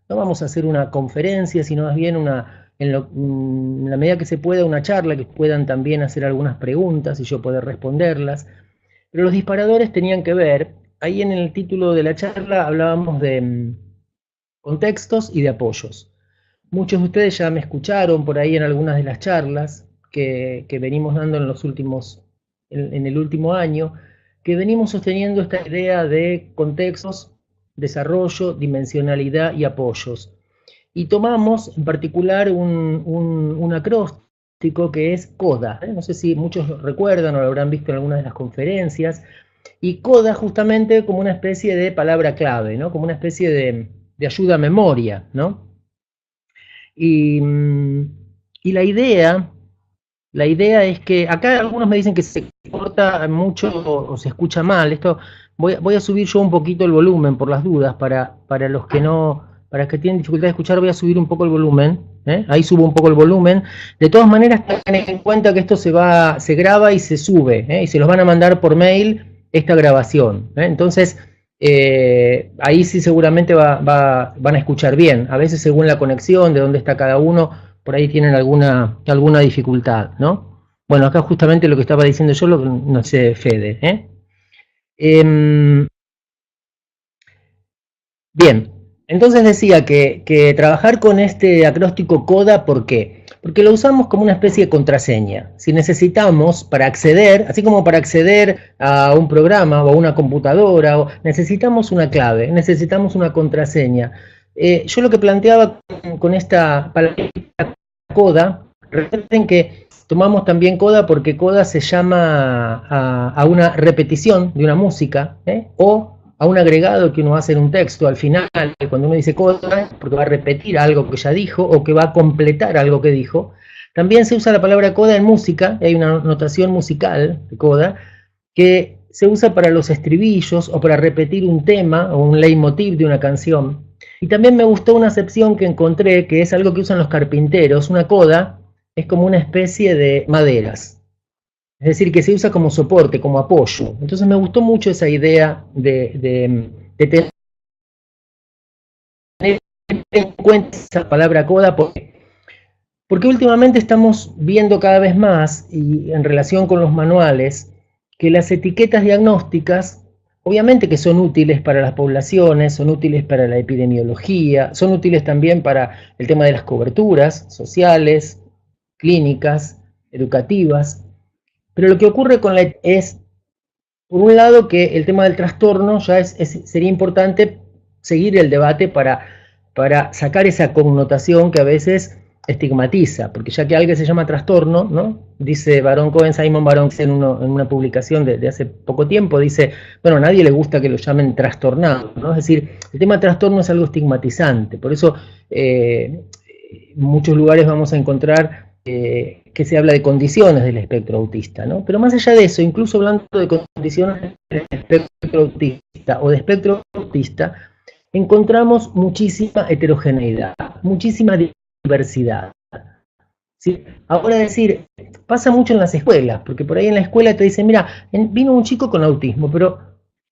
no vamos a hacer una conferencia, sino más bien en la medida que se pueda, una charla, que puedan también hacer algunas preguntas y yo poder responderlas. Pero los disparadores tenían que ver, ahí en el título de la charla hablábamos de contextos y de apoyos. Muchos de ustedes ya me escucharon por ahí en algunas de las charlas que venimos dando en los últimos, en el último año, que venimos sosteniendo esta idea de contextos, desarrollo, dimensionalidad y apoyos. Y tomamos en particular un acróstico que es CODA. No sé si muchos recuerdan o lo habrán visto en algunas de las conferencias. Y CODA justamente como una especie de palabra clave, ¿no? Como una especie de ayuda a memoria, ¿no? Y, y la idea es que, acá algunos me dicen que se corta mucho o se escucha mal. Esto voy a subir yo un poquito el volumen por las dudas, para los que no, para los que tienen dificultad de escuchar, voy a subir un poco el volumen. Ahí subo un poco el volumen. De todas maneras, tengan en cuenta que esto se graba y se sube, y se los van a mandar por mail esta grabación. Entonces, ahí sí seguramente van a escuchar bien. A veces según la conexión, de dónde está cada uno, por ahí tienen alguna dificultad, ¿no? Bueno, acá justamente lo que estaba diciendo yo, lo que no sé, Fede. Em, Bien, entonces decía que trabajar con este acróstico CODA, ¿por qué? Porque lo usamos como una especie de contraseña. Si necesitamos para acceder, así como para acceder a un programa o a una computadora, necesitamos una clave, necesitamos una contraseña. Yo lo que planteaba con esta palabra CODA, recuerden que tomamos también CODA porque CODA se llama a una repetición de una música, o a un agregado que uno hace en un texto al final, cuando uno dice coda, porque va a repetir algo que ya dijo o que va a completar algo que dijo. También se usa la palabra coda en música, hay una notación musical de coda que se usa para los estribillos o para repetir un tema o un leitmotiv de una canción. Y también me gustó una acepción que encontré, que es algo que usan los carpinteros. Una coda es como una especie de maderas, es decir, que se usa como soporte, como apoyo. Entonces me gustó mucho esa idea de tener en cuenta esa palabra coda, porque últimamente estamos viendo cada vez más, y en relación con los manuales, que las etiquetas diagnósticas, obviamente que son útiles para las poblaciones, son útiles para la epidemiología, son útiles también para el tema de las coberturas sociales, clínicas, educativas, pero lo que ocurre con es, por un lado, que el tema del trastorno ya sería importante seguir el debate para sacar esa connotación que a veces estigmatiza, porque ya que algo se llama trastorno, ¿no? Dice Simon Baron Cohen en una publicación de hace poco tiempo, dice, bueno, a nadie le gusta que lo llamen trastornado, ¿no? Es decir, el tema trastorno es algo estigmatizante, por eso en muchos lugares vamos a encontrar que se habla de condiciones del espectro autista, ¿no? Pero más allá de eso, incluso hablando de condiciones del espectro autista o de espectro autista, encontramos muchísima heterogeneidad, muchísima diversidad. ¿Sí? Ahora decir, pasa mucho en las escuelas, porque por ahí en la escuela te dicen, mira, vino un chico con autismo, pero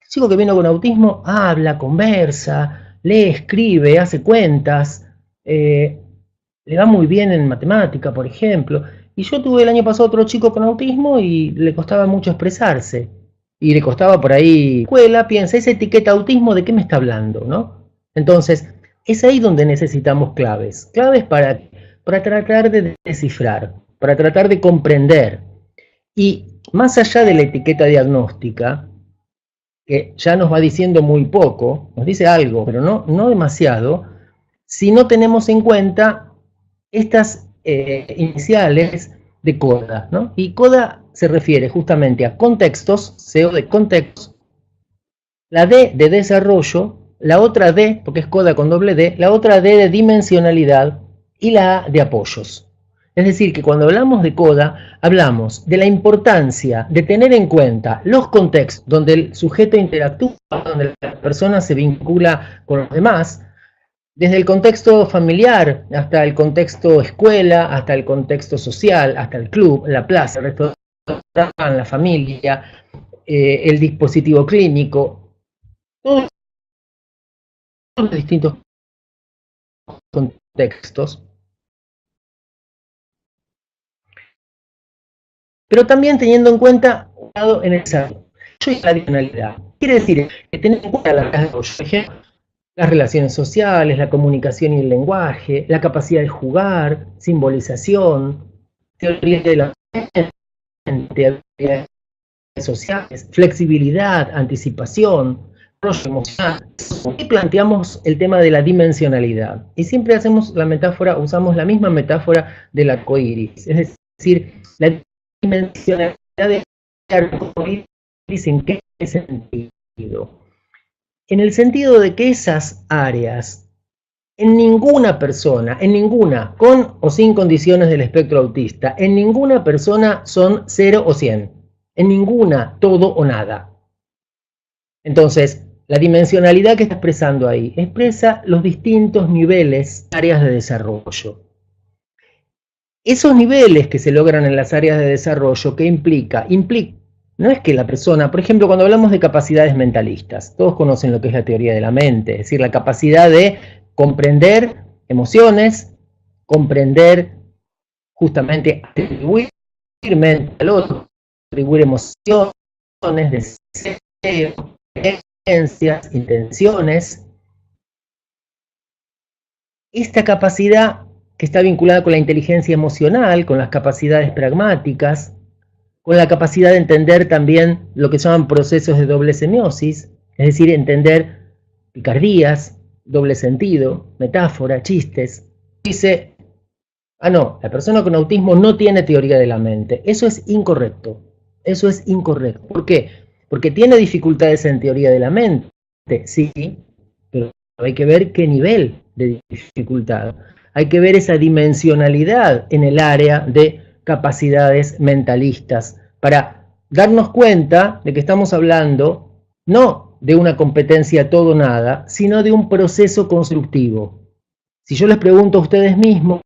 el chico que vino con autismo habla, conversa, lee, escribe, hace cuentas, le va muy bien en matemática, por ejemplo. Y yo tuve el año pasado otro chico con autismo y le costaba mucho expresarse. Y le costaba por ahí, escuela, piensa, esa etiqueta autismo, ¿de qué me está hablando? ¿No? Entonces, es ahí donde necesitamos claves. Claves para tratar de descifrar, para tratar de comprender. Y más allá de la etiqueta diagnóstica, que ya nos va diciendo muy poco, nos dice algo, pero no demasiado, si no tenemos en cuenta estas iniciales de CODA, ¿no? Y CODA se refiere justamente a contextos, CO de contextos, la D de desarrollo, la otra D, porque es CODA con doble D, la otra D de dimensionalidad y la A de apoyos. Es decir, que cuando hablamos de CODA, hablamos de la importancia de tener en cuenta los contextos donde el sujeto interactúa, donde la persona se vincula con los demás, desde el contexto familiar hasta el contexto escuela, hasta el contexto social, hasta el club, la plaza, el restaurante, la familia, el dispositivo clínico, todos los distintos contextos, pero también teniendo en cuenta un lado en el desarrollo y la adicionalidad. Quiere decir que tener en cuenta las relaciones sociales, la comunicación y el lenguaje, la capacidad de jugar, simbolización, teoría de la mente, habilidades sociales, flexibilidad, anticipación, desarrollo emocional. Y planteamos el tema de la dimensionalidad. Y siempre hacemos la metáfora, usamos la misma metáfora del arco iris. Es decir, la dimensionalidad del arco iris, ¿en qué sentido? En el sentido de que esas áreas, en ninguna persona, en ninguna, con o sin condiciones del espectro autista, en ninguna persona son 0 o 100. En ninguna, todo o nada. Entonces, la dimensionalidad que está expresando ahí expresa los distintos niveles, áreas de desarrollo. Esos niveles que se logran en las áreas de desarrollo, ¿qué implica? No es que la persona, por ejemplo, cuando hablamos de capacidades mentalistas, todos conocen lo que es la teoría de la mente, es decir, la capacidad de comprender emociones, comprender justamente, atribuir mente al otro, atribuir emociones, deseos, creencias, intenciones. Esta capacidad que está vinculada con la inteligencia emocional, con las capacidades pragmáticas, con la capacidad de entender también lo que llaman procesos de doble semiosis, es decir, entender picardías, doble sentido, metáfora, chistes. Dice, no, la persona con autismo no tiene teoría de la mente. Eso es incorrecto. Eso es incorrecto. ¿Por qué? Porque tiene dificultades en teoría de la mente, sí, pero hay que ver qué nivel de dificultad. Hay que ver esa dimensionalidad en el área de capacidades mentalistas para darnos cuenta de que estamos hablando no de una competencia todo o nada, sino de un proceso constructivo. Si yo les pregunto a ustedes mismos,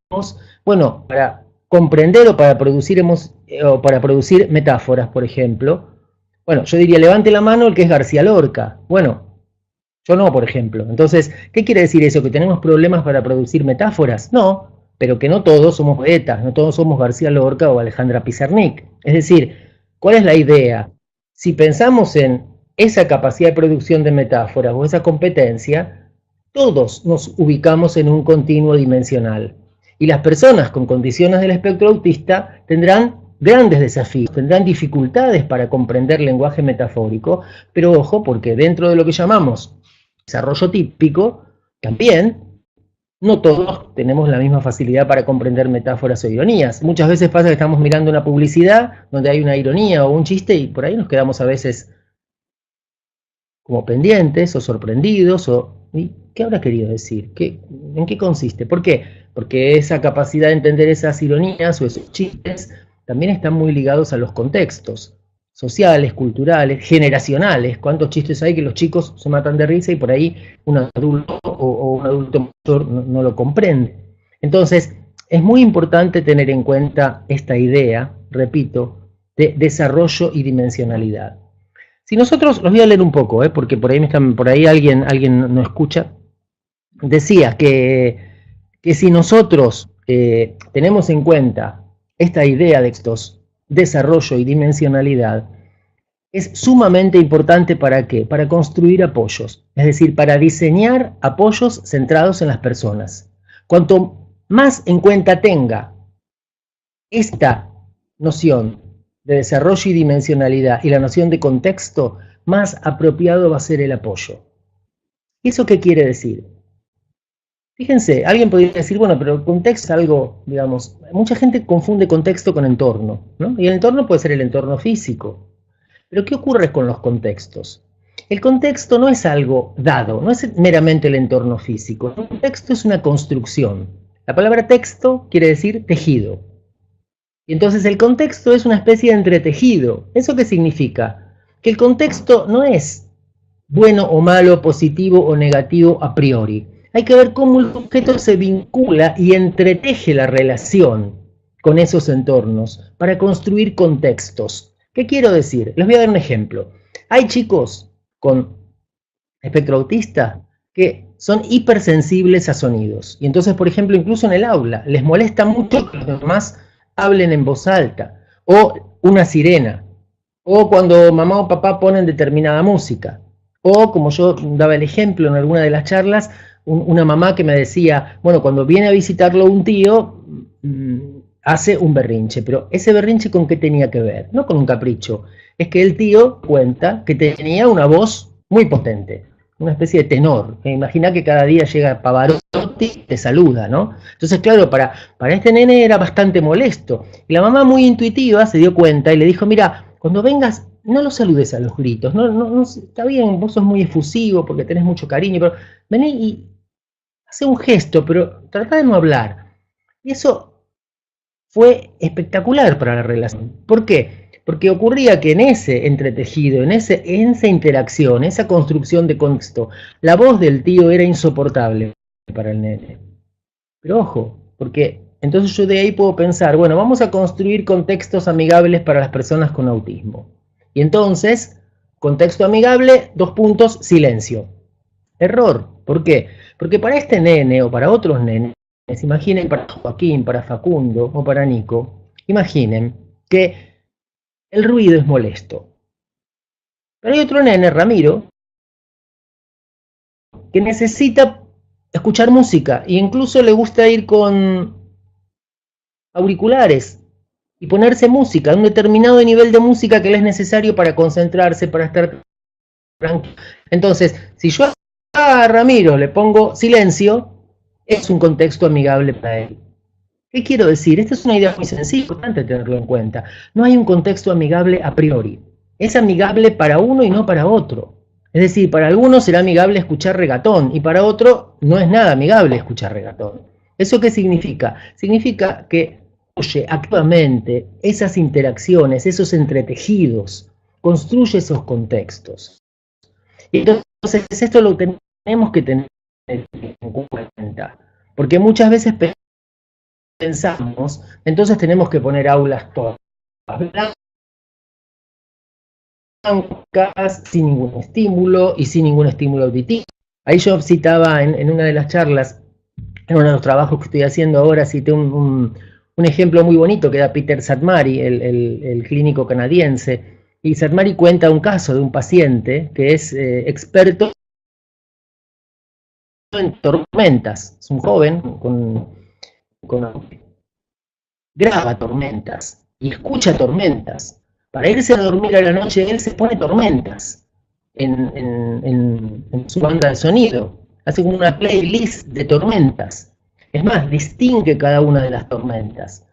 bueno, para comprender o para producir metáforas, por ejemplo, bueno, yo diría, levante la mano el que es García Lorca. Bueno, yo no, por ejemplo. Entonces, ¿qué quiere decir eso? ¿Que tenemos problemas para producir metáforas? No, pero que no todos somos poetas, no todos somos García Lorca o Alejandra Pizarnik. Es decir, ¿cuál es la idea? Si pensamos en esa capacidad de producción de metáforas o esa competencia, todos nos ubicamos en un continuo dimensional. Y las personas con condiciones del espectro autista tendrán grandes desafíos, tendrán dificultades para comprender lenguaje metafórico, pero ojo, porque dentro de lo que llamamos desarrollo típico, también no todos tenemos la misma facilidad para comprender metáforas o ironías. Muchas veces pasa que estamos mirando una publicidad donde hay una ironía o un chiste y por ahí nos quedamos a veces como pendientes o sorprendidos o ¿y qué habrá querido decir? ¿En qué consiste? ¿Por qué? Porque esa capacidad de entender esas ironías o esos chistes también están muy ligados a los contextos sociales, culturales, generacionales. ¿Cuántos chistes hay que los chicos se matan de risa y por ahí un adulto o un adulto mayor no lo comprende? Entonces, es muy importante tener en cuenta esta idea, repito, de desarrollo y dimensionalidad. Si nosotros, los voy a leer un poco, porque por ahí alguien no escucha, decía que si nosotros tenemos en cuenta esta idea de estos desarrollo y dimensionalidad, es sumamente importante ¿para qué? Para construir apoyos, es decir, para diseñar apoyos centrados en las personas. Cuanto más en cuenta tenga esta noción de desarrollo y dimensionalidad y la noción de contexto, más apropiado va a ser el apoyo. ¿Y eso qué quiere decir? Fíjense, alguien podría decir, bueno, pero el contexto es algo, digamos, mucha gente confunde contexto con entorno, ¿no? Y el entorno puede ser el entorno físico. Pero ¿qué ocurre con los contextos? El contexto no es algo dado, no es meramente el entorno físico. El contexto es una construcción. La palabra texto quiere decir tejido. Y entonces el contexto es una especie de entretejido. ¿Eso qué significa? Que el contexto no es bueno o malo, positivo o negativo a priori. Hay que ver cómo el sujeto se vincula y entreteje la relación con esos entornos para construir contextos. ¿Qué quiero decir? Les voy a dar un ejemplo. Hay chicos con espectro autista que son hipersensibles a sonidos. Y entonces, por ejemplo, incluso en el aula, les molesta mucho que los demás hablen en voz alta, o una sirena, o cuando mamá o papá ponen determinada música, o como yo daba el ejemplo en alguna de las charlas, una mamá que me decía, bueno, cuando viene a visitarlo un tío, hace un berrinche, pero ese berrinche ¿con qué tenía que ver? No con un capricho, es que el tío cuenta que tenía una voz muy potente, una especie de tenor. Imagina que cada día llega Pavarotti y te saluda, ¿no? Entonces, claro, para este nene era bastante molesto. Y la mamá, muy intuitiva, se dio cuenta y le dijo, mira, cuando vengas, no lo saludes a los gritos, no, está bien, vos sos muy efusivo porque tenés mucho cariño, pero vení y hace un gesto, pero trata de no hablar. Y eso fue espectacular para la relación. ¿Por qué? Porque ocurría que en ese entretejido, en esa interacción, esa construcción de contexto, la voz del tío era insoportable para el nene. Pero ojo, porque entonces yo de ahí puedo pensar, bueno, vamos a construir contextos amigables para las personas con autismo. Y entonces, contexto amigable, 2 puntos, silencio. Error. ¿Por qué? Porque para este nene o para otros nenes, imaginen para Joaquín, para Facundo o para Nico, imaginen que el ruido es molesto. Pero hay otro nene, Ramiro, que necesita escuchar música e incluso le gusta ir con auriculares y ponerse música, un determinado nivel de música que le es necesario para concentrarse, para estar tranquilo. Entonces, si yo a Ramiro le pongo silencio, es un contexto amigable para él. ¿Qué quiero decir? Esta es una idea muy sencilla, importante tenerlo en cuenta. No hay un contexto amigable a priori. Es amigable para uno y no para otro. Es decir, para algunos será amigable escuchar regatón y para otro no es nada amigable escuchar regatón. ¿Eso qué significa? Significa que construye activamente esas interacciones, esos entretejidos, construye esos contextos. Y entonces esto lo tenemos que tener en cuenta, porque muchas veces pensamos, entonces tenemos que poner aulas todas blancas, sin ningún estímulo y sin ningún estímulo auditivo. Ahí yo citaba en una de las charlas, en uno de los trabajos que estoy haciendo ahora, cité un ejemplo muy bonito que da Peter Satmari, el clínico canadiense. Y Satmari cuenta un caso de un paciente que es experto en tormentas. Es un joven graba tormentas y escucha tormentas. Para irse a dormir a la noche, él se pone tormentas en su banda de sonido. Hace como una playlist de tormentas. Es más, distingue cada una de las tormentas.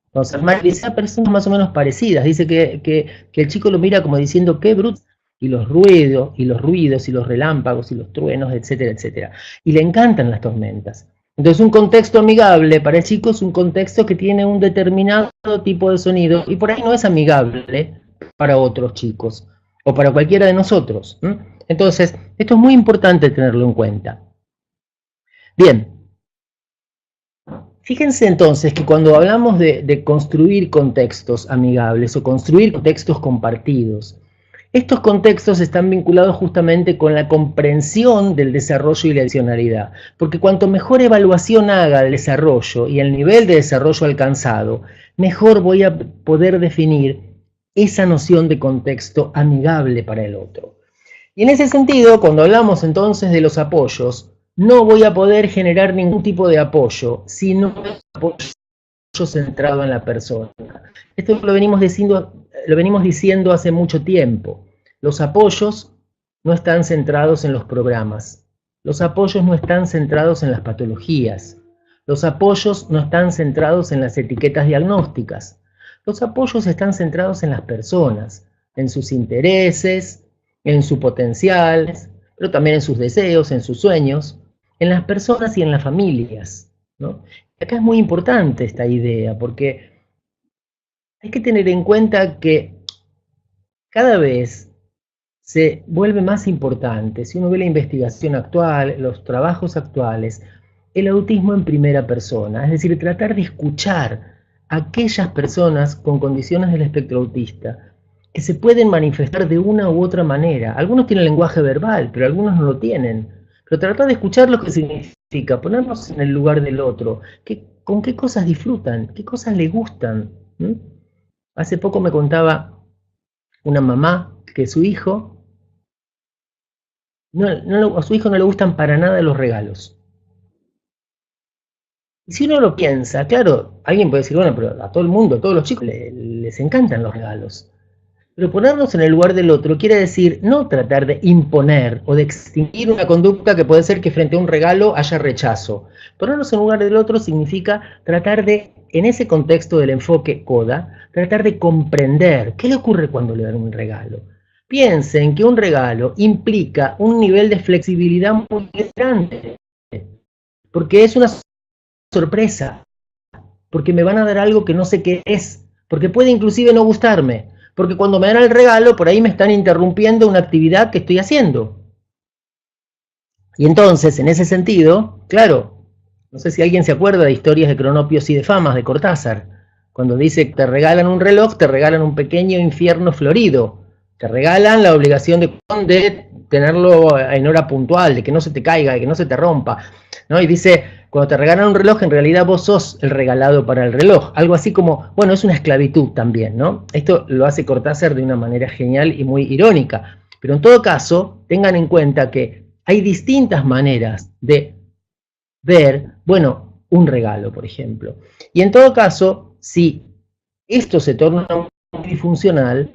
Entonces, dice personas más o menos parecidas. Dice que el chico lo mira como diciendo, qué bruto. Y los ruidos, y los relámpagos, y los truenos, etcétera, etcétera. Y le encantan las tormentas. Entonces, un contexto amigable para el chico es un contexto que tiene un determinado tipo de sonido y por ahí no es amigable para otros chicos o para cualquiera de nosotros. Entonces, esto es muy importante tenerlo en cuenta. Bien. Fíjense entonces que cuando hablamos de construir contextos amigables o construir contextos compartidos, estos contextos están vinculados justamente con la comprensión del desarrollo y la adicionalidad, porque cuanto mejor evaluación haga el desarrollo y el nivel de desarrollo alcanzado, mejor voy a poder definir esa noción de contexto amigable para el otro. Y en ese sentido, cuando hablamos entonces de los apoyos, no voy a poder generar ningún tipo de apoyo si no hay apoyo centrado en la persona. Esto lo venimos diciendo hace mucho tiempo. Los apoyos no están centrados en los programas. Los apoyos no están centrados en las patologías. Los apoyos no están centrados en las etiquetas diagnósticas. Los apoyos están centrados en las personas, en sus intereses, en su potencial, pero también en sus deseos, en sus sueños, en las personas y en las familias, ¿no? Acá es muy importante esta idea, porque hay que tener en cuenta que cada vez se vuelve más importante, si uno ve la investigación actual, los trabajos actuales, el autismo en primera persona, es decir, tratar de escuchar a aquellas personas con condiciones del espectro autista que se pueden manifestar de una u otra manera. Algunos tienen lenguaje verbal, pero algunos no lo tienen. pero tratar de escuchar lo que significa, ponernos en el lugar del otro, con qué cosas disfrutan, qué cosas le gustan. ¿Mm? Hace poco me contaba una mamá que su hijo, a su hijo no le gustan para nada los regalos. Y si uno lo piensa, claro, alguien puede decir, bueno, pero a todo el mundo, a todos los chicos les encantan los regalos. Pero ponernos en el lugar del otro quiere decir no tratar de imponer o de extinguir una conducta que puede ser que frente a un regalo haya rechazo. Ponernos en el lugar del otro significa tratar de, en ese contexto del enfoque CODA, tratar de comprender qué le ocurre cuando le dan un regalo. Piensen que un regalo implica un nivel de flexibilidad muy grande, porque es una sorpresa, porque me van a dar algo que no sé qué es, porque puede inclusive no gustarme, porque cuando me dan el regalo, por ahí me están interrumpiendo una actividad que estoy haciendo. Y entonces, en ese sentido, claro, no sé si alguien se acuerda de Historias de Cronopios y de Famas de Cortázar, cuando dice que te regalan un reloj, te regalan un pequeño infierno florido, te regalan la obligación de tenerlo en hora puntual, de que no se te caiga, de que no se te rompa, ¿no? Y dice, cuando te regalan un reloj, en realidad vos sos el regalado para el reloj. Algo así como, bueno, es una esclavitud también, ¿no? Esto lo hace Cortázar de una manera genial y muy irónica. Pero en todo caso, tengan en cuenta que hay distintas maneras de ver, bueno, un regalo, por ejemplo. Y en todo caso, si esto se torna muy funcional,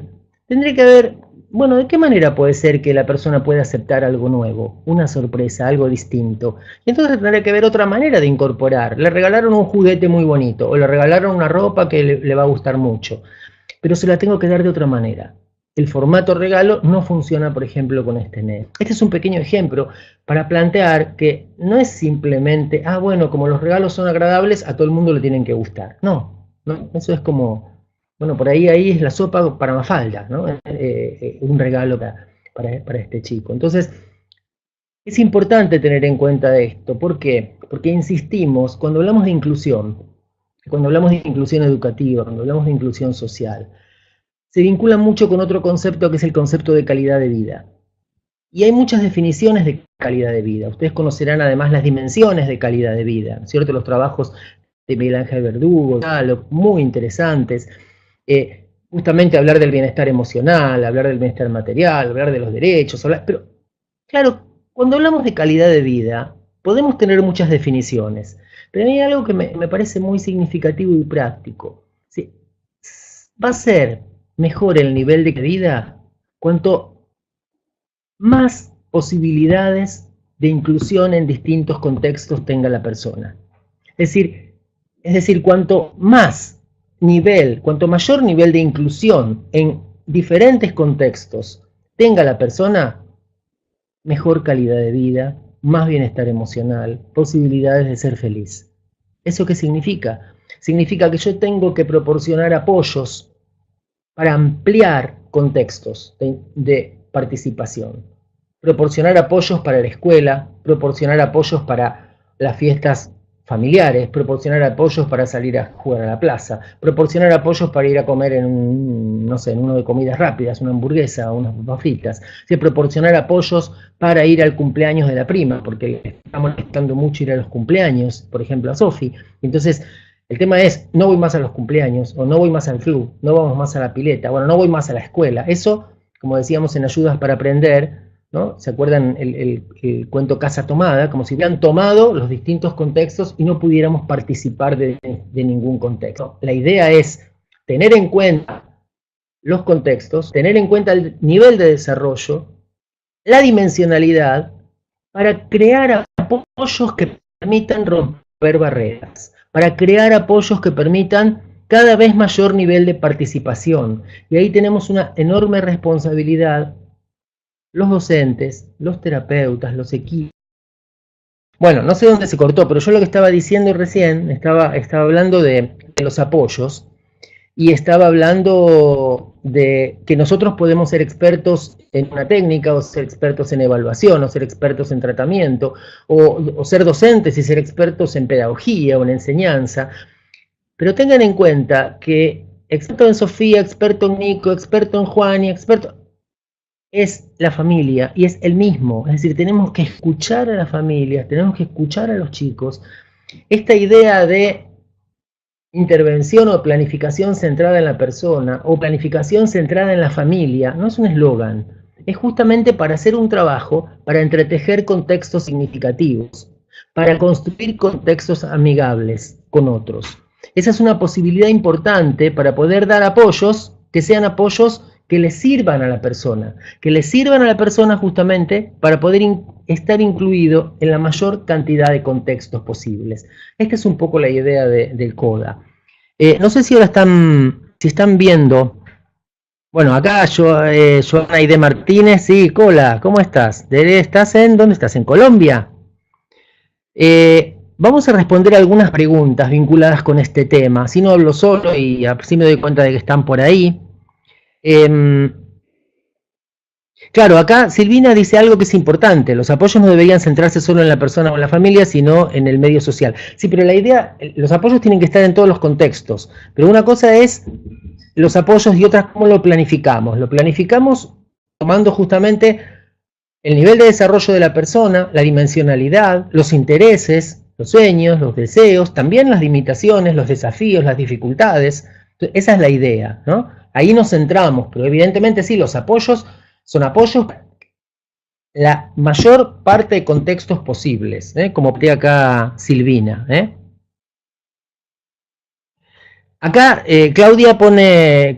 tendría que ver, bueno, ¿de qué manera puede ser que la persona pueda aceptar algo nuevo, una sorpresa, algo distinto? Y entonces tendría que ver otra manera de incorporar. Le regalaron un juguete muy bonito, o le regalaron una ropa que le va a gustar mucho, pero se la tengo que dar de otra manera. El formato regalo no funciona, por ejemplo, con este NED. Este es un pequeño ejemplo para plantear que no es simplemente, bueno, como los regalos son agradables, a todo el mundo le tienen que gustar. No, eso es como, bueno, por ahí es la sopa para Mafalda, ¿no? Un regalo para este chico. Entonces, es importante tener en cuenta esto. ¿Por qué? Porque insistimos, cuando hablamos de inclusión educativa, cuando hablamos de inclusión social, se vincula mucho con otro concepto que es el concepto de calidad de vida. Y hay muchas definiciones de calidad de vida. Ustedes conocerán además las dimensiones de calidad de vida, ¿cierto? Los trabajos de Miguel Ángel Verdugo, muy interesantes. Justamente hablar del bienestar emocional, hablar del bienestar material, hablar de los derechos, pero claro, cuando hablamos de calidad de vida, podemos tener muchas definiciones, pero hay algo que me parece muy significativo y práctico. ¿Sí? Va a ser mejor el nivel de vida cuanto más posibilidades de inclusión en distintos contextos tenga la persona. Es decir, cuanto mayor nivel de inclusión en diferentes contextos tenga la persona, mejor calidad de vida, más bienestar emocional, posibilidades de ser feliz. ¿Eso qué significa? Significa que yo tengo que proporcionar apoyos para ampliar contextos de participación. Proporcionar apoyos para la escuela, proporcionar apoyos para las fiestas familiares, proporcionar apoyos para salir a jugar a la plaza, proporcionar apoyos para ir a comer en uno de comidas rápidas, una hamburguesa o unas papas fritas, ¿sí? Proporcionar apoyos para ir al cumpleaños de la prima, porque le está molestando mucho ir a los cumpleaños, por ejemplo a Sofi. Entonces, el tema es, no voy más a los cumpleaños, o no voy más al club, no vamos más a la pileta, bueno, no voy más a la escuela. Eso, como decíamos en Ayudas para Aprender, ¿no? ¿Se acuerdan el cuento Casa Tomada? Como si hubieran tomado los distintos contextos y no pudiéramos participar de ningún contexto. La idea es tener en cuenta los contextos, tener en cuenta el nivel de desarrollo, la dimensionalidad, para crear apoyos que permitan romper barreras, para crear apoyos que permitan cada vez mayor nivel de participación. Y ahí tenemos una enorme responsabilidad, los docentes, los terapeutas, los equipos. Bueno, no sé dónde se cortó, pero yo lo que estaba diciendo recién, estaba hablando de los apoyos, y estaba hablando de que nosotros podemos ser expertos en una técnica, o ser expertos en evaluación, o ser expertos en tratamiento, o ser docentes y ser expertos en pedagogía o en enseñanza, pero tengan en cuenta que experto en Sofía, experto en Nico, experto en Juan y experto... es la familia y es el mismo. Es decir, tenemos que escuchar a las familias, tenemos que escuchar a los chicos. Esta idea de intervención o planificación centrada en la persona o planificación centrada en la familia no es un eslogan, es justamente para hacer un trabajo, para entretejer contextos significativos, para construir contextos amigables con otros. Esa es una posibilidad importante para poder dar apoyos que sean apoyos que le sirvan a la persona, justamente para poder estar incluido en la mayor cantidad de contextos posibles. Esta es un poco la idea del CODA. No sé si ahora están viendo. Bueno, acá Joana Aide Martínez, sí, Cola, ¿cómo estás? ¿Dónde estás? ¿En Colombia? Vamos a responder algunas preguntas vinculadas con este tema. Si no hablo solo y así me doy cuenta de que están por ahí. Claro, acá Silvina dice algo que es importante. Los apoyos no deberían centrarse solo en la persona o en la familia, sino en el medio social. Sí, pero la idea, los apoyos tienen que estar en todos los contextos. Pero una cosa es los apoyos y otra cómo lo planificamos. Lo planificamos tomando justamente el nivel de desarrollo de la persona, la dimensionalidad, los intereses, los sueños, los deseos, también las limitaciones, los desafíos, las dificultades. Entonces, esa es la idea, ¿no? Ahí nos centramos, pero evidentemente sí, los apoyos son apoyos la mayor parte de contextos posibles, como pide acá Silvina. Acá Claudia pone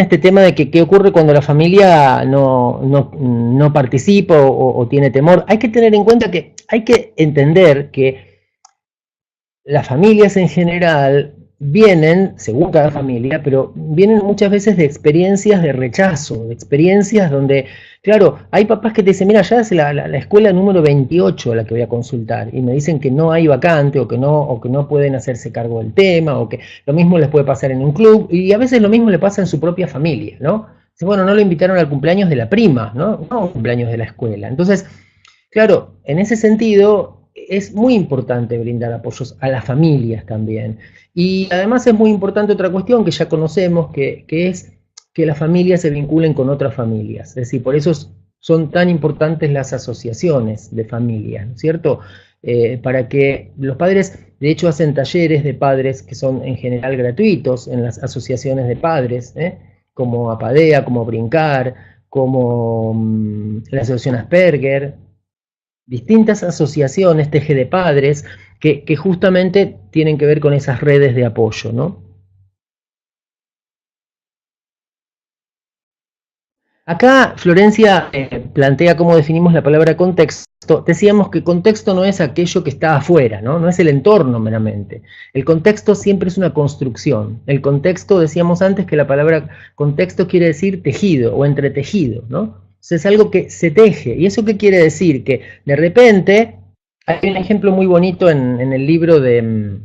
este tema de que qué ocurre cuando la familia no participa o tiene temor. Hay que tener en cuenta que hay que entender que las familias en general vienen, según cada familia, pero vienen muchas veces de experiencias de rechazo, de experiencias donde, claro, hay papás que te dicen, mira, ya es la escuela número 28 a la que voy a consultar, y me dicen que no hay vacante, o que no pueden hacerse cargo del tema, o que lo mismo les puede pasar en un club, y a veces lo mismo le pasa en su propia familia, ¿no? Dice, bueno, no lo invitaron al cumpleaños de la prima, ¿no? No al cumpleaños de la escuela. Entonces, claro, en ese sentido, es muy importante brindar apoyos a las familias también. Y además es muy importante otra cuestión que ya conocemos, que es que las familias se vinculen con otras familias. Es decir, por eso son tan importantes las asociaciones de familias, ¿no es cierto? Para que los padres, de hecho, hacen talleres de padres que son en general gratuitos en las asociaciones de padres, como APADEA, como Brincar, como la Asociación Asperger, distintas asociaciones, TG de padres, que justamente tienen que ver con esas redes de apoyo, ¿no? Acá Florencia plantea cómo definimos la palabra contexto. Decíamos que contexto no es aquello que está afuera, ¿no? No es el entorno meramente. El contexto siempre es una construcción. El contexto, decíamos antes que la palabra contexto quiere decir tejido o entretejido, ¿no? Es algo que se teje. ¿Y eso qué quiere decir? Que de repente, hay un ejemplo muy bonito en el libro de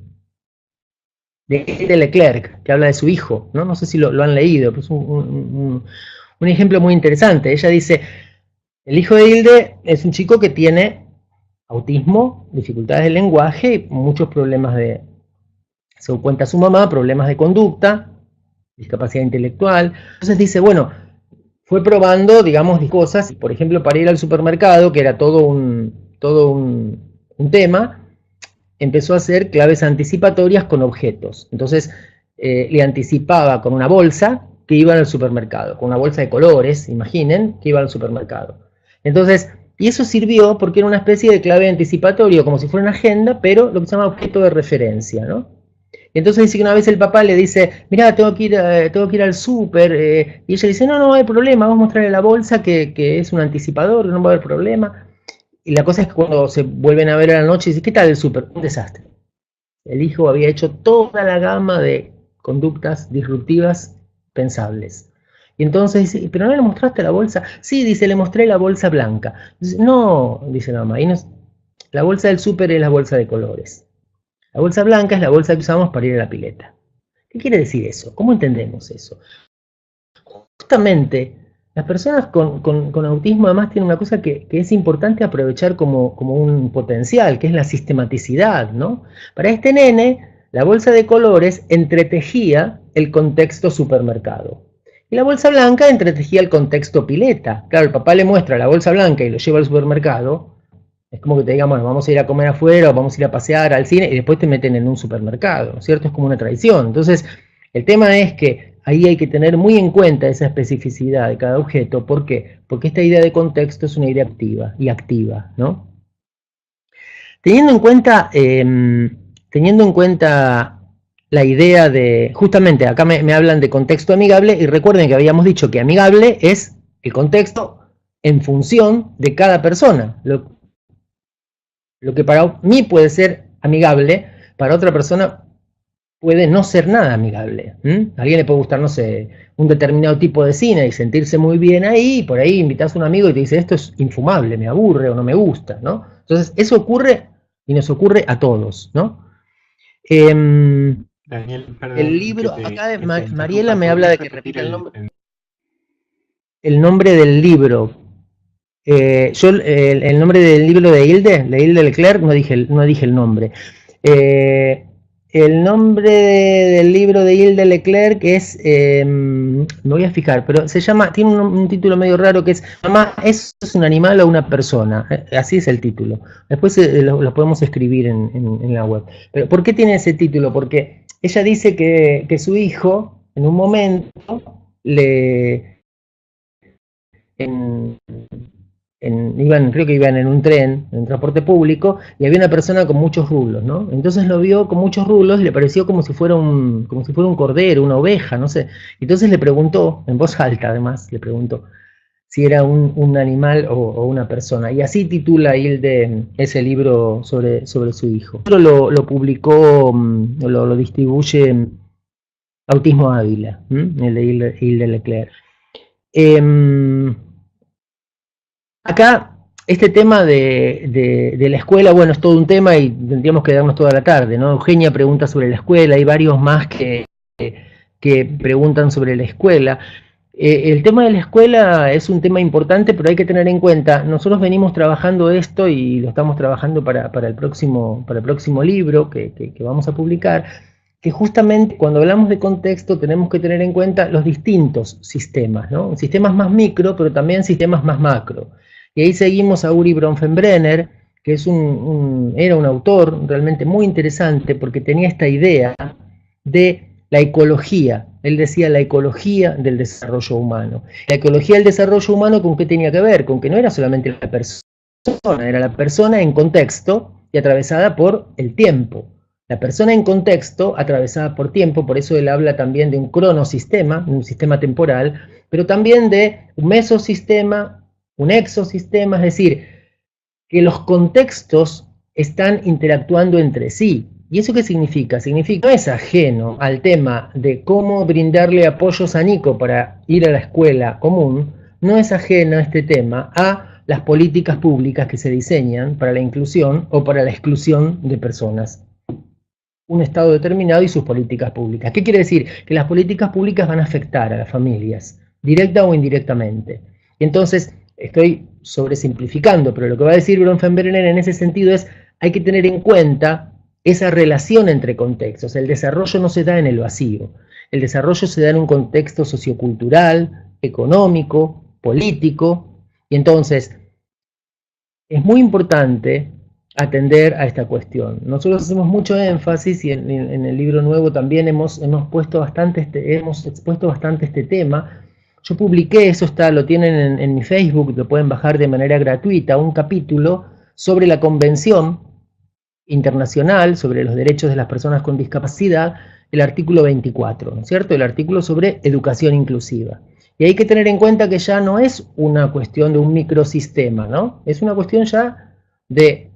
Leclerc, que habla de su hijo, ¿no? No sé si lo han leído, pero es un ejemplo muy interesante. Ella dice, el hijo de Hilde es un chico que tiene autismo, dificultades de lenguaje y muchos problemas según cuenta su mamá, problemas de conducta, discapacidad intelectual. Entonces dice, bueno, fue probando, digamos, cosas, por ejemplo, para ir al supermercado, que era todo un tema, empezó a hacer claves anticipatorias con objetos. Entonces, le anticipaba con una bolsa que iban al supermercado, con una bolsa de colores, imaginen, que iba al supermercado. Entonces, y eso sirvió porque era una especie de clave anticipatorio, como si fuera una agenda, pero lo que se llama objeto de referencia, ¿no? Entonces dice que una vez el papá le dice, mirá, tengo que ir al súper, y ella dice, no hay problema, vamos a mostrarle la bolsa que es un anticipador, no va a haber problema. Y la cosa es que cuando se vuelven a ver a la noche, dice, ¿qué tal el súper? Un desastre. El hijo había hecho toda la gama de conductas disruptivas pensables. Y entonces dice, ¿pero no le mostraste la bolsa? Sí, dice, le mostré la bolsa blanca. Dice, no, dice la mamá, la bolsa del súper es la bolsa de colores. La bolsa blanca es la bolsa que usamos para ir a la pileta. ¿Qué quiere decir eso? ¿Cómo entendemos eso? Justamente, las personas con autismo además tienen una cosa que es importante aprovechar como un potencial, que es la sistematicidad, ¿no? Para este nene, la bolsa de colores entretejía el contexto supermercado. Y la bolsa blanca entretejía el contexto pileta. Claro, el papá le muestra la bolsa blanca y lo lleva al supermercado. Es como que te digan, bueno, vamos a ir a comer afuera, o vamos a ir a pasear al cine, y después te meten en un supermercado, ¿no es cierto? Es como una tradición. Entonces, el tema es que ahí hay que tener muy en cuenta esa especificidad de cada objeto. ¿Por qué? Porque esta idea de contexto es una idea activa, ¿no? Teniendo en cuenta la idea de, justamente acá me hablan de contexto amigable, y recuerden que habíamos dicho que amigable es el contexto en función de cada persona. Lo que para mí puede ser amigable, para otra persona puede no ser nada amigable. A alguien le puede gustar, no sé, un determinado tipo de cine y sentirse muy bien ahí, y por ahí invitas a un amigo y te dice, esto es infumable, me aburre o no me gusta, ¿no? Entonces, eso ocurre y nos ocurre a todos, ¿no? Daniel, perdón, el libro, acá Mariela me habla de que repita el nombre del libro. Yo el nombre del libro de Hilde Leclerc, no dije el nombre. El nombre del libro de Hilde Leclerc es, me voy a fijar, pero se llama, tiene un título medio raro que es, mamá, ¿eso es un animal o una persona? Así es el título. Después lo podemos escribir en la web. Pero ¿por qué tiene ese título? Porque ella dice que su hijo, en un momento, creo que iban en un tren, en un transporte público, y había una persona con muchos rulos, ¿no? Entonces lo vio con muchos rulos y le pareció como si fuera un cordero, una oveja, no sé. Entonces le preguntó, en voz alta además, le preguntó si era un animal o una persona. Y así titula Hilde ese libro sobre su hijo. Lo publicó, lo distribuye Autismo Ávila, el de Hilde Leclerc. Acá, este tema de la escuela, bueno, es todo un tema y tendríamos que darnos toda la tarde, ¿no? Eugenia pregunta sobre la escuela, hay varios más que preguntan sobre la escuela. El tema de la escuela es un tema importante, pero hay que tener en cuenta, nosotros venimos trabajando esto y lo estamos trabajando para el próximo libro que vamos a publicar, que justamente cuando hablamos de contexto tenemos que tener en cuenta los distintos sistemas, ¿no? Sistemas más micro, pero también sistemas más macro. Y ahí seguimos a Uri Bronfenbrenner, que es era un autor realmente muy interesante porque tenía esta idea de la ecología. Él decía la ecología del desarrollo humano. La ecología del desarrollo humano, ¿con qué tenía que ver? Con que no era solamente la persona, era la persona en contexto y atravesada por el tiempo. La persona en contexto, atravesada por tiempo, por eso él habla también de un cronosistema, un sistema temporal, pero también de un mesosistema, un exosistema, es decir, que los contextos están interactuando entre sí. ¿Y eso qué significa? Significa que no es ajeno al tema de cómo brindarle apoyos a Nico para ir a la escuela común, no es ajeno a este tema a las políticas públicas que se diseñan para la inclusión o para la exclusión de personas. Un Estado determinado y sus políticas públicas. ¿Qué quiere decir? Que las políticas públicas van a afectar a las familias, directa o indirectamente. Y entonces, estoy sobresimplificando, pero lo que va a decir Bronfenbrenner en ese sentido es, hay que tener en cuenta esa relación entre contextos. El desarrollo no se da en el vacío. El desarrollo se da en un contexto sociocultural, económico, político, y entonces es muy importante atender a esta cuestión. Nosotros hacemos mucho énfasis y en el libro nuevo también hemos expuesto bastante este tema. Yo publiqué, eso lo tienen en mi Facebook, lo pueden bajar de manera gratuita, un capítulo sobre la Convención Internacional sobre los Derechos de las Personas con Discapacidad, el artículo 24, ¿no es cierto? El artículo sobre educación inclusiva. Y hay que tener en cuenta que ya no es una cuestión de un microsistema, ¿no? Es una cuestión ya de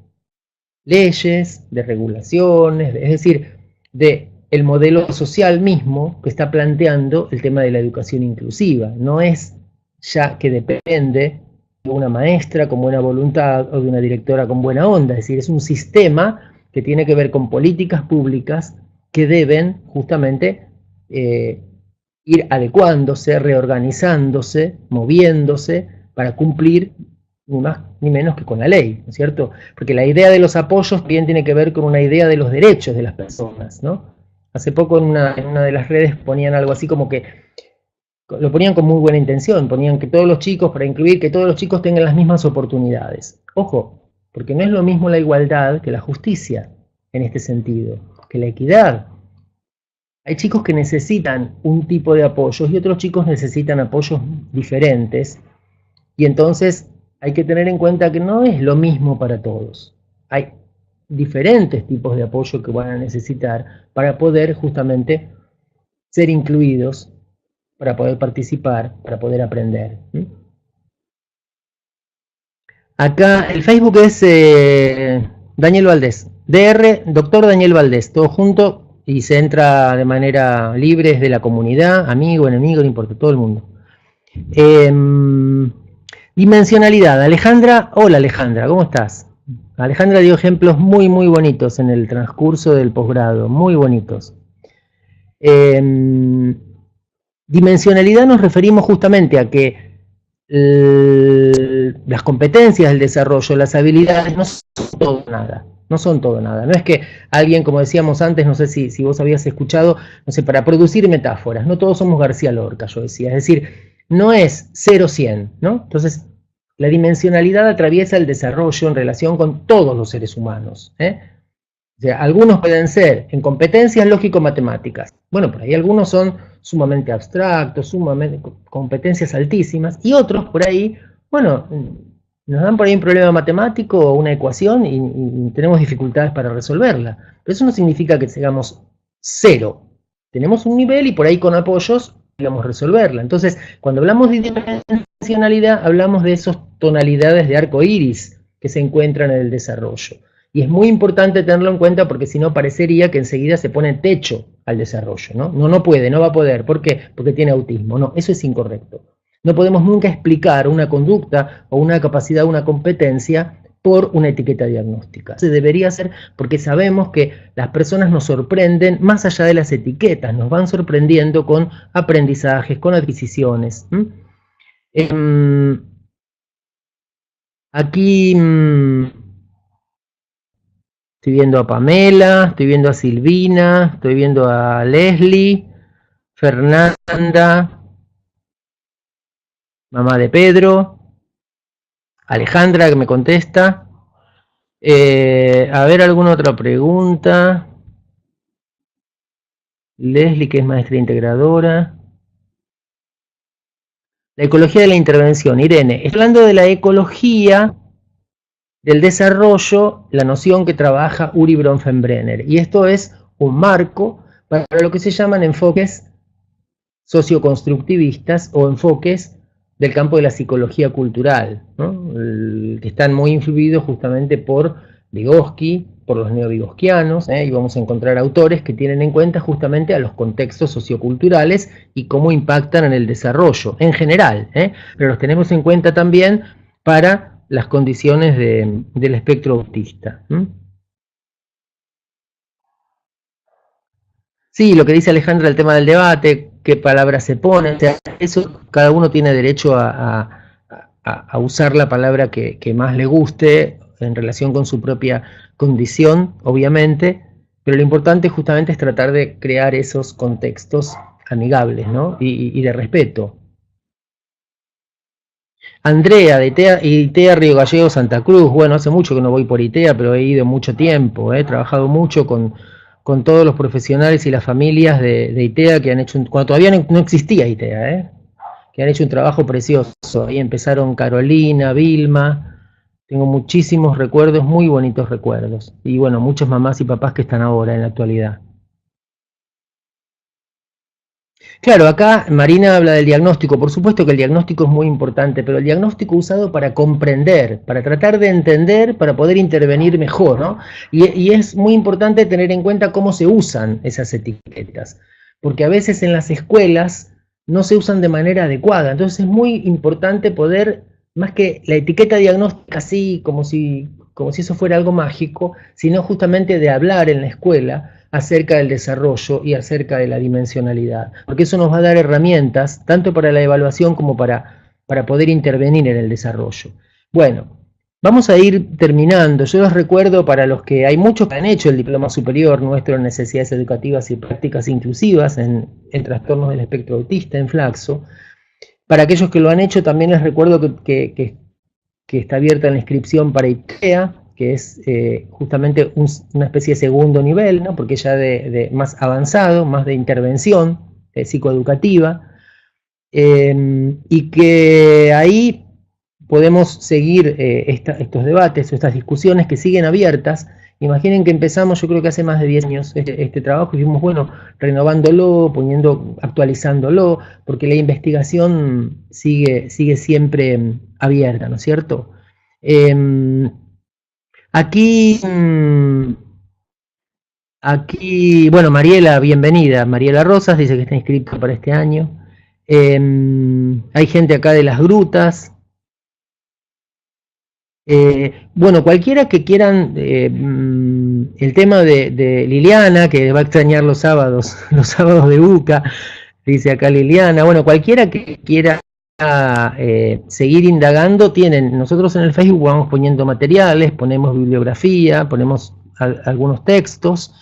leyes, de regulaciones, es decir, de el modelo social mismo que está planteando el tema de la educación inclusiva. No es ya que depende de una maestra con buena voluntad o de una directora con buena onda, es decir, es un sistema que tiene que ver con políticas públicas que deben justamente ir adecuándose, reorganizándose, moviéndose para cumplir ni más ni menos que con la ley, ¿no es cierto? Porque la idea de los apoyos bien tiene que ver con una idea de los derechos de las personas, ¿no? Hace poco en una de las redes ponían algo así como que lo ponían con muy buena intención, ponían que todos los chicos, para incluir que todos los chicos tengan las mismas oportunidades. Ojo, porque no es lo mismo la igualdad que la justicia en este sentido, que la equidad. Hay chicos que necesitan un tipo de apoyos y otros chicos necesitan apoyos diferentes, y entonces hay que tener en cuenta que no es lo mismo para todos. Hay diferentes tipos de apoyo que van a necesitar para poder justamente ser incluidos, para poder participar, para poder aprender. Acá el Facebook es Daniel Valdés, doctor Daniel Valdés, todo junto, y se entra de manera libre desde la comunidad, amigo, enemigo, no importa, todo el mundo. Dimensionalidad, Alejandra, hola Alejandra, ¿cómo estás? Alejandra dio ejemplos muy muy bonitos en el transcurso del posgrado, muy bonitos. Dimensionalidad nos referimos justamente a que las competencias del desarrollo, las habilidades, no son todo nada. No son todo nada. No es que alguien, como decíamos antes, no sé si vos habías escuchado, no sé, para producir metáforas, no todos somos García Lorca, yo decía. Es decir, no es 0-100, ¿no? Entonces, la dimensionalidad atraviesa el desarrollo en relación con todos los seres humanos, ¿eh? O sea, algunos pueden ser en competencias lógico-matemáticas. Bueno, por ahí algunos son sumamente abstractos, sumamente competencias altísimas, y otros por ahí, bueno, nos dan por ahí un problema matemático o una ecuación y tenemos dificultades para resolverla. Pero eso no significa que seamos 0. Tenemos un nivel y por ahí con apoyos digamos resolverla. Entonces, cuando hablamos de dimensionalidad, hablamos de esas tonalidades de arco iris que se encuentran en el desarrollo. Y es muy importante tenerlo en cuenta porque si no parecería que enseguida se pone techo al desarrollo, ¿no? No puede, no va a poder. ¿Por qué? Porque tiene autismo. No, eso es incorrecto. No podemos nunca explicar una conducta o una capacidad, una competencia por una etiqueta diagnóstica. Se debería hacer porque sabemos que las personas nos sorprenden más allá de las etiquetas, nos van sorprendiendo con aprendizajes, con adquisiciones. Aquí estoy viendo a Pamela, estoy viendo a Silvina, estoy viendo a Leslie, Fernanda, mamá de Pedro, Alejandra que me contesta. A ver, alguna otra pregunta. Leslie, que es maestra integradora. La ecología de la intervención. Irene, estoy hablando de la ecología del desarrollo, la noción que trabaja Uri Bronfenbrenner. Y esto es un marco para lo que se llaman enfoques socioconstructivistas o enfoques del campo de la psicología cultural, ¿no? Que están muy influidos justamente por Vygotsky, por los neovygoskianos, y vamos a encontrar autores que tienen en cuenta justamente a los contextos socioculturales y cómo impactan en el desarrollo en general, pero los tenemos en cuenta también para las condiciones del espectro autista. Sí, lo que dice Alejandra, el tema del debate, qué palabras se ponen, o sea, eso cada uno tiene derecho a usar la palabra que más le guste en relación con su propia condición, obviamente, pero lo importante justamente es tratar de crear esos contextos amigables, ¿no? Y de respeto. Andrea, de ITEA Río Gallegos, Santa Cruz. Bueno, hace mucho que no voy por ITEA, pero he ido mucho tiempo, he trabajado mucho con todos los profesionales y las familias de ITEA que han hecho, cuando todavía no existía ITEA, que han hecho un trabajo precioso. Ahí empezaron Carolina, Vilma, tengo muchísimos recuerdos, muy bonitos recuerdos. Y bueno, muchas mamás y papás que están ahora en la actualidad. Claro, acá Marina habla del diagnóstico. Por supuesto que el diagnóstico es muy importante, pero el diagnóstico usado para comprender, para tratar de entender, para poder intervenir mejor, ¿no? Y es muy importante tener en cuenta cómo se usan esas etiquetas, porque a veces en las escuelas no se usan de manera adecuada. Entonces es muy importante poder, más que la etiqueta diagnóstica así, como si eso fuera algo mágico, sino justamente de hablar en la escuela acerca del desarrollo y acerca de la dimensionalidad, porque eso nos va a dar herramientas tanto para la evaluación como para poder intervenir en el desarrollo. Bueno, Vamos a ir terminando. Yo los recuerdo para los que hay muchos que han hecho el diploma superior nuestro en necesidades educativas y prácticas inclusivas en trastornos del espectro autista, en Flaxo. Para aquellos que lo han hecho, también les recuerdo que está abierta la inscripción para ITEA, que es justamente una especie de segundo nivel, ¿no? Porque ya de más avanzado, más de intervención psicoeducativa, y que ahí podemos seguir estos debates o estas discusiones que siguen abiertas. Imaginen que empezamos, yo creo que hace más de 10 años, este trabajo, y fuimos, bueno, renovándolo, actualizándolo, porque la investigación sigue siempre abierta, ¿no es cierto? Aquí, bueno, Mariela, bienvenida. Mariela Rosas dice que está inscrita para este año. Hay gente acá de las grutas. Bueno, cualquiera que quieran, el tema de Liliana, que va a extrañar los sábados de UCA, dice acá Liliana. Bueno, cualquiera que quiera seguir indagando, nosotros en el Facebook vamos poniendo materiales, ponemos bibliografía, ponemos algunos textos,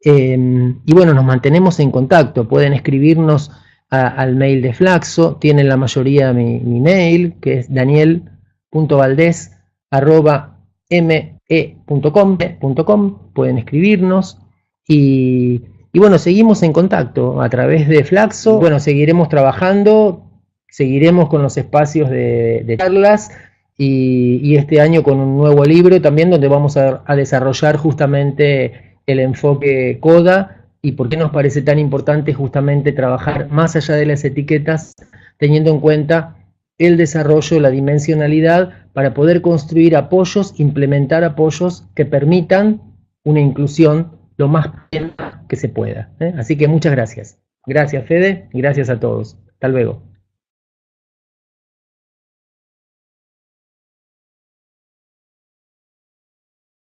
y bueno, nos mantenemos en contacto. Pueden escribirnos al mail de Flaxo, tienen la mayoría mi mail, que es daniel.valdez@me.com, pueden escribirnos, y bueno, seguimos en contacto a través de Flaxo. Bueno, seguiremos trabajando, seguiremos con los espacios de charlas, y este año con un nuevo libro también, donde vamos a desarrollar justamente el enfoque CODA, y por qué nos parece tan importante justamente trabajar más allá de las etiquetas, teniendo en cuenta el desarrollo, la dimensionalidad, para poder construir apoyos, implementar apoyos que permitan una inclusión lo más plena que se pueda. Así que muchas gracias. Gracias, Fede, y gracias a todos. Hasta luego.